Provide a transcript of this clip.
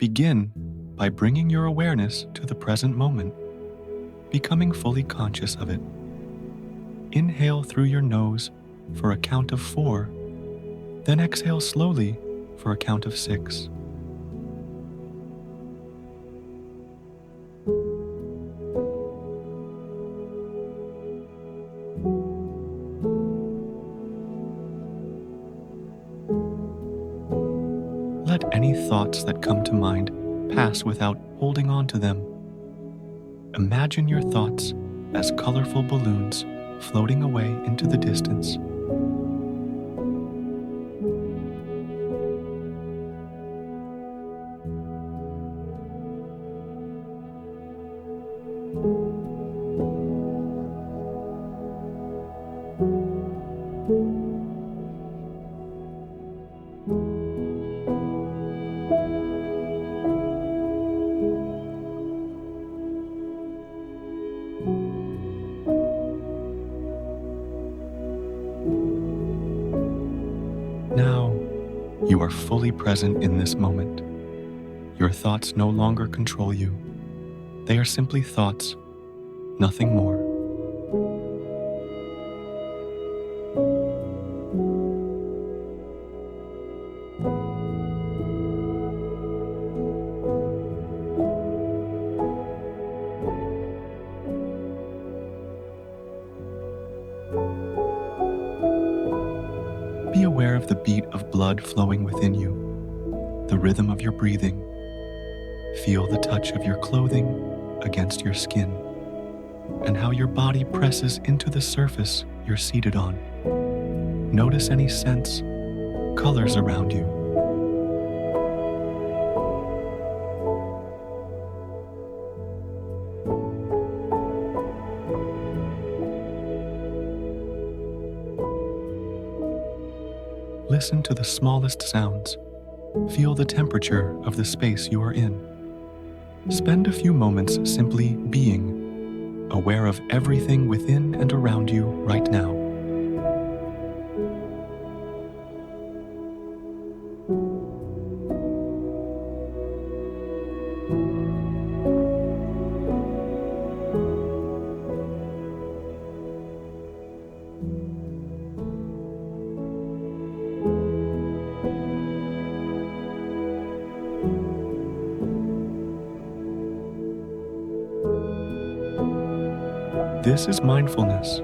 Begin by bringing your awareness to the present moment, becoming fully conscious of it. Inhale through your nose for a count of 4, then exhale slowly for a count of 6. Let any thoughts that come to mind pass without holding on to them. Imagine your thoughts as colorful balloons floating away into the distance. Now, you are fully present in this moment. Your thoughts no longer control you. They are simply thoughts, nothing more. Be aware of the beat of blood flowing within you, the rhythm of your breathing. Feel the touch of your clothing against your skin, and how your body presses into the surface you're seated on. Notice any scents, colors around you. Listen to the smallest sounds. Feel the temperature of the space you are in. Spend a few moments simply being, aware of everything within and around you right now. This is mindfulness,